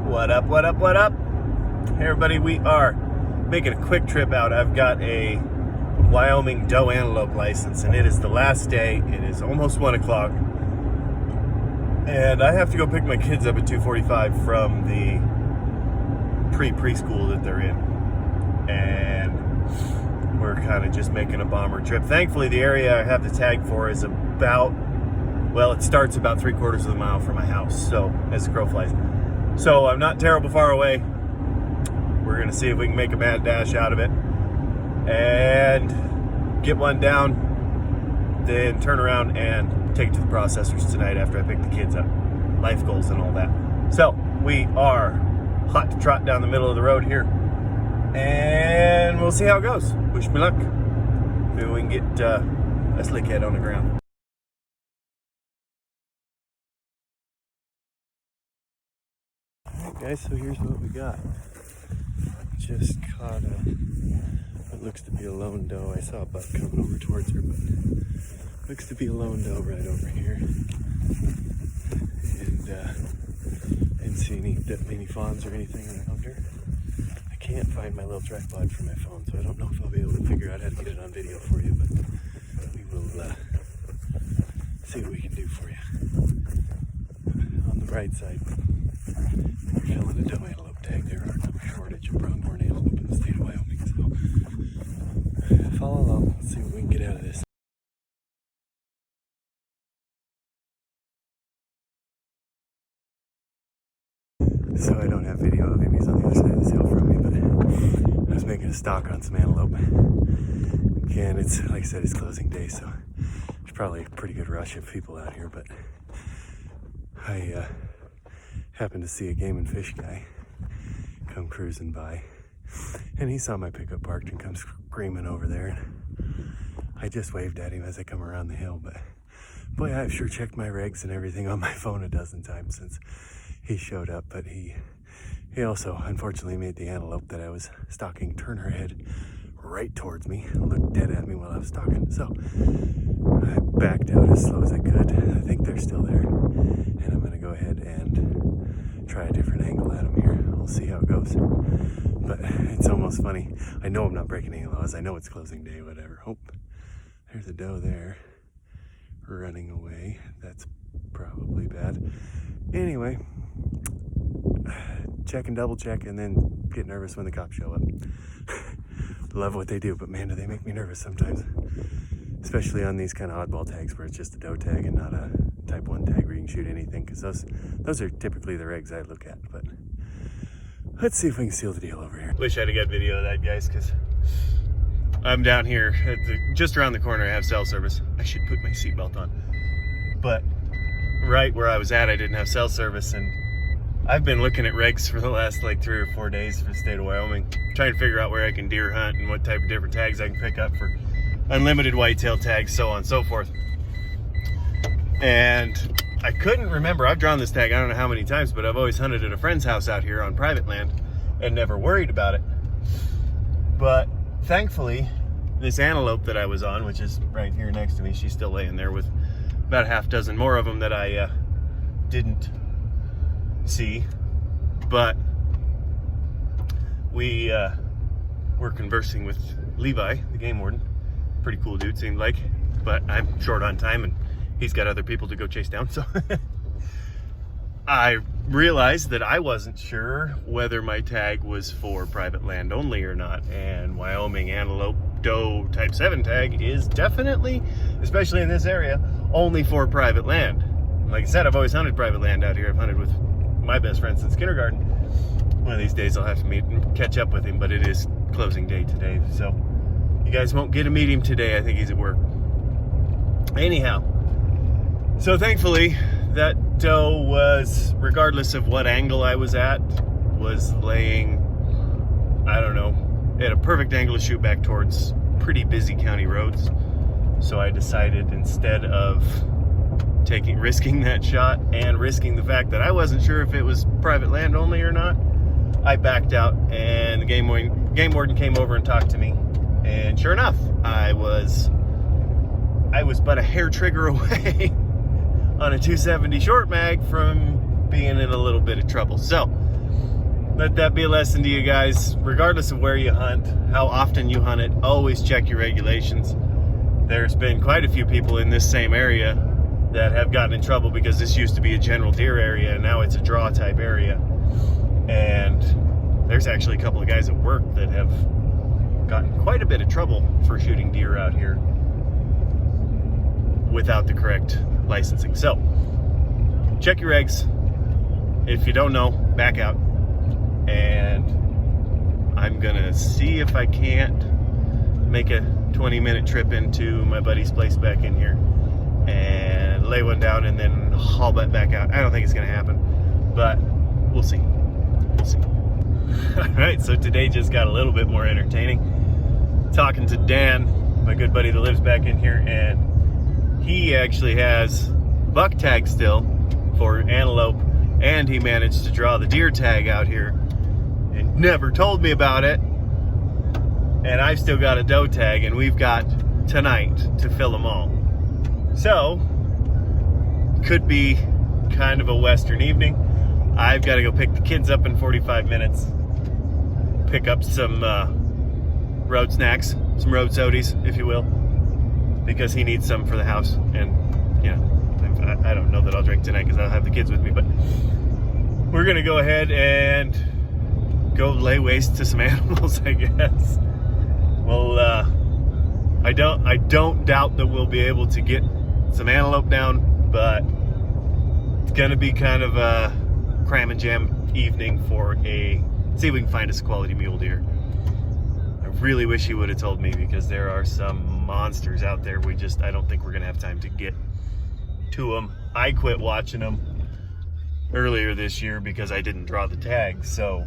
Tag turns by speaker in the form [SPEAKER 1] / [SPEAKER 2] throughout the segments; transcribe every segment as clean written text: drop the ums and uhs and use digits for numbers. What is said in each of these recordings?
[SPEAKER 1] What up, what up, what up? Hey everybody, we are making a quick trip out. I've got a Wyoming doe antelope license and it is the last day. It is almost 1 o'clock. And I have to go pick my kids up at 2:45 from the preschool that they're in. And we're kind of just making a bomber trip. Thankfully, the area I have the tag for is about, well, it starts about 3/4 of a mile from my house. So, as the crow flies. So I'm not terrible far away. We're gonna see if we can make a mad dash out of it and get one down, then turn around and take it to the processors tonight after I pick the kids up. Life goals and all that. So we are hot to trot down the middle of the road here and we'll see how it goes. Wish me luck. Maybe we can get a slick head on the ground. Alright guys, so here's what we got. Just caught what looks to be a lone doe. I saw a buck coming over towards her, but looks to be a lone doe right over here. And didn't see that many fawns or anything around her. I can't find my little tripod for my phone, so I don't know if I'll be able to figure out how to get it on video for you, but we will see what we can do for you. On the right side, we're filling a doe antelope tag. There are no shortage of pronghorn antelope in the state of Wyoming, so follow along. Let's see what we can get out of this. So I don't have video of him. He's on the other side of this hill from me, but I was making a stock on some antelope. Again, it's like I said, it's closing day, so there's probably a pretty good rush of people out here, but I happened to see a game and fish guy come cruising by, and he saw my pickup parked and comes screaming over there. I just waved at him as I come around the hill, but boy, I've sure checked my regs and everything on my phone a dozen times since he showed up. But he also unfortunately made the antelope that I was stalking turn her head right towards me and looked dead at me while I was stalking. So I backed out as slow as I could. I think they're still there, and I'm gonna go ahead and try a different angle at them here. We'll see how it goes. But it's almost funny. I know I'm not breaking any laws. I know it's closing day, whatever. Oh, there's a doe there running away. That's probably bad. Anyway, check and double check and then get nervous when the cops show up. Love what they do, but man, do they make me nervous sometimes. Especially on these kind of oddball tags where it's just a doe tag and not a type 1 tag where you can shoot anything, because those are typically the regs I look at. But let's see if we can seal the deal over here. Wish I had got video of that, guys, because I'm down here just around the corner. I have cell service. I should put my seatbelt on, but right where I was at, I didn't have cell service, and I've been looking at regs for the last like 3 or 4 days for the state of Wyoming, trying to figure out where I can deer hunt and what type of different tags I can pick up for unlimited whitetail tags, so on and so forth. And I couldn't remember. I've drawn this tag I don't know how many times, but I've always hunted at a friend's house out here on private land and never worried about it. But thankfully, this antelope that I was on, which is right here next to me, she's still laying there with about a half dozen more of them that I didn't see. But we were conversing with Levi, the game warden. Pretty cool dude, seemed like. But I'm short on time and he's got other people to go chase down, so I realized that I wasn't sure whether my tag was for private land only or not. And Wyoming antelope doe type 7 tag is definitely, especially in this area, only for private land. Like I said, I've always hunted private land out here. I've hunted with my best friend since kindergarten. One of these days I'll have to meet and catch up with him, but it is closing day today, so you guys won't get to meet him today. I think he's at work. Anyhow, so thankfully that doe was, regardless of what angle I was at, was laying, I don't know, at a perfect angle to shoot back towards pretty busy county roads. So I decided, instead of risking that shot and risking the fact that I wasn't sure if it was private land only or not, I backed out, and the game warden came over and talked to me. And sure enough, I was but a hair trigger away on a 270 short mag from being in a little bit of trouble. So let that be a lesson to you guys. Regardless of where you hunt, how often you hunt it, always check your regulations. There's been quite a few people in this same area that have gotten in trouble because this used to be a general deer area and now it's a draw type area. And there's actually a couple of guys at work that have gotten quite a bit of trouble for shooting deer out here without the correct licensing. So check your regs. If you don't know, back out. And I'm gonna see if I can't make a 20-minute trip into my buddy's place back in here and lay one down and then haul that back out. I don't think it's gonna happen, but we'll see. We'll see. All right, so today just got a little bit more entertaining. Talking to Dan, my good buddy that lives back in here, and he actually has buck tag still for antelope, and he managed to draw the deer tag out here and never told me about it. And I've still got a doe tag, and we've got tonight to fill them all. So, could be kind of a western evening. I've got to go pick the kids up in 45 minutes, pick up some road snacks, some road sodies, if you will, because he needs some for the house. And, you know, I don't know that I'll drink tonight because I'll have the kids with me, but we're going to go ahead and go lay waste to some animals, I guess. Well, I don't doubt that we'll be able to get some antelope down, but it's gonna be kind of a cram and jam evening for see if we can find us a quality mule deer. I really wish he would have told me because there are some monsters out there. I don't think we're gonna have time to get to them. I quit watching them earlier this year because I didn't draw the tag, so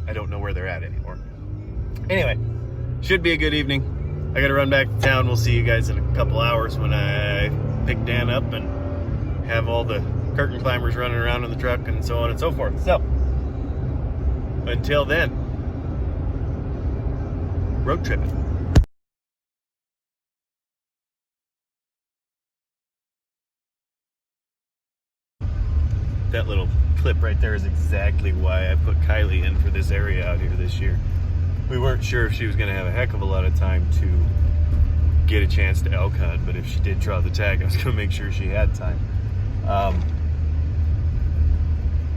[SPEAKER 1] I don't know where they're at anymore. Anyway, should be a good evening. I gotta run back to town. We'll see you guys in a couple hours when I pick Dan up and have all the curtain climbers running around in the truck and so on and so forth. So, until then, road tripping. That little clip right there is exactly why I put Kylie in for this area out here this year. We weren't sure if she was going to have a heck of a lot of time to get a chance to elk hunt, but if she did draw the tag, I was going to make sure she had time.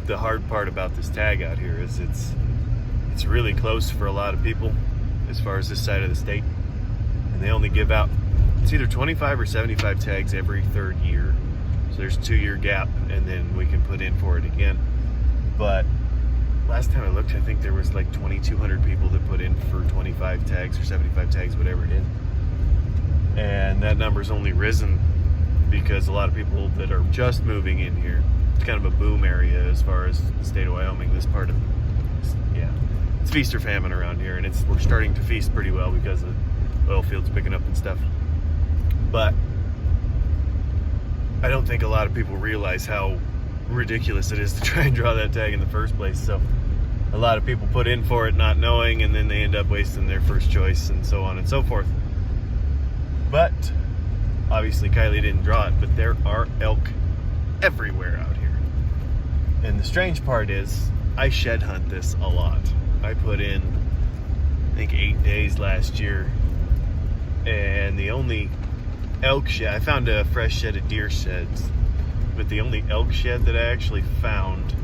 [SPEAKER 1] The hard part about this tag out here is it's really close for a lot of people as far as this side of the state, and they only give out, it's either 25 or 75 tags every third year. So there's a 2-year gap, and then we can put in for it again. But last time I looked, I think there was like 2,200 people that put in for 25 tags or 75 tags, whatever it is. And that number's only risen because a lot of people that are just moving in here, it's kind of a boom area as far as the state of Wyoming, this part of, yeah, it's feast or famine around here, and we're starting to feast pretty well because the oil fields picking up and stuff. But I don't think a lot of people realize how ridiculous it is to try and draw that tag in the first place. So a lot of people put in for it not knowing, and then they end up wasting their first choice and so on and so forth. But obviously Kylie didn't draw it, but there are elk everywhere out here. And the strange part is I shed hunt this a lot. I put in, I think, 8 days last year, and the only elk shed, I found a fresh shed of deer sheds, but the only elk shed that I actually found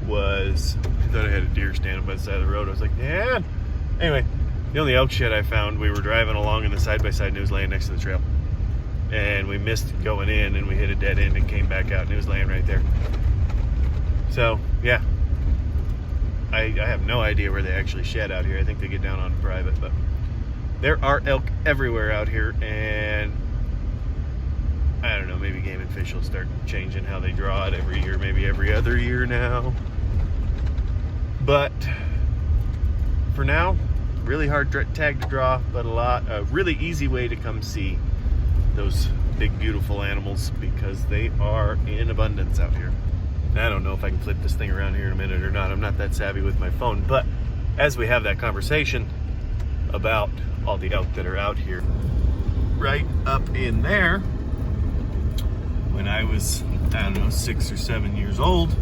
[SPEAKER 1] was, I thought I had a deer standing by the side of the road. I was like, yeah. Anyway, the only elk shed I found, we were driving along in the side-by-side and it was laying next to the trail. And we missed going in and we hit a dead end and came back out and it was laying right there. So, yeah. I have no idea where they actually shed out here. I think they get down on private, but there are elk everywhere out here, and I don't know, maybe Game and Fish will start changing how they draw it every year, maybe every other year now. But for now, really hard tag to draw, but a really easy way to come see those big, beautiful animals because they are in abundance out here. And I don't know if I can flip this thing around here in a minute or not. I'm not that savvy with my phone, but as we have that conversation about all the elk that are out here, right up in there, when I was, I don't know, 6 or 7 years old,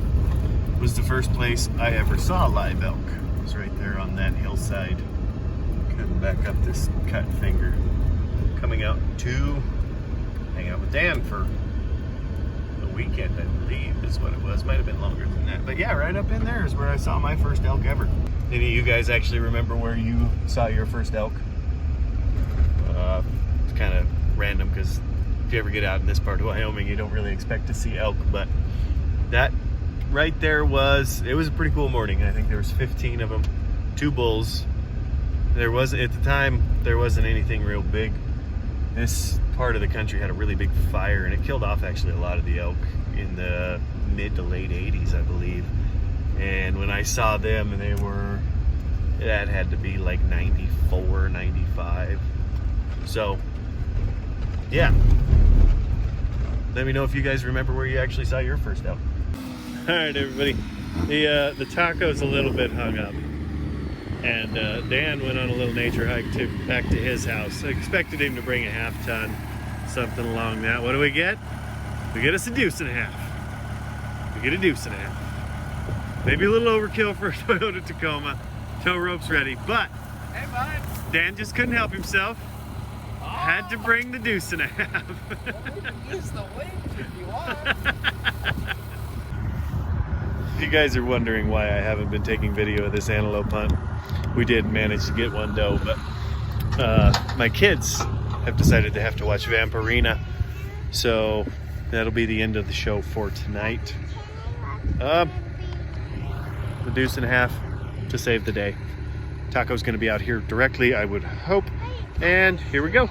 [SPEAKER 1] was the first place I ever saw live elk. It was right there on that hillside. Cutting back up this cut finger. Coming out to hang out with Dan for the weekend, I believe is what it was. Might have been longer than that. But yeah, right up in there is where I saw my first elk ever. Any of you guys actually remember where you saw your first elk? It's kind of random because if you ever get out in this part of Wyoming, you don't really expect to see elk, but that right there it was a pretty cool morning. I think there was 15 of them, 2 bulls. There was, at the time, there wasn't anything real big. This part of the country had a really big fire, and it killed off actually a lot of the elk in the mid to late 80s, I believe. And when I saw them, and that had to be like 94, 95. So, yeah. Let me know if you guys remember where you actually saw your first elk. All right, everybody. The taco's a little bit hung up. And Dan went on a little nature hike back to his house. I expected him to bring a half ton, something along that. What do we get? We get us a deuce and a half. We get a deuce and a half. Maybe a little overkill for a Toyota Tacoma. Tow rope's ready, but
[SPEAKER 2] Hey, bud.
[SPEAKER 1] Dan just couldn't help himself. Had to bring the deuce and a half.
[SPEAKER 2] Well, we can use the winch if you want.
[SPEAKER 1] If you guys are wondering why I haven't been taking video of this antelope hunt, we did manage to get one doe, but my kids have decided they have to watch Vampirina, so that'll be the end of the show for tonight. The deuce and a half to save the day. Taco's going to be out here directly, I would hope, and here we go.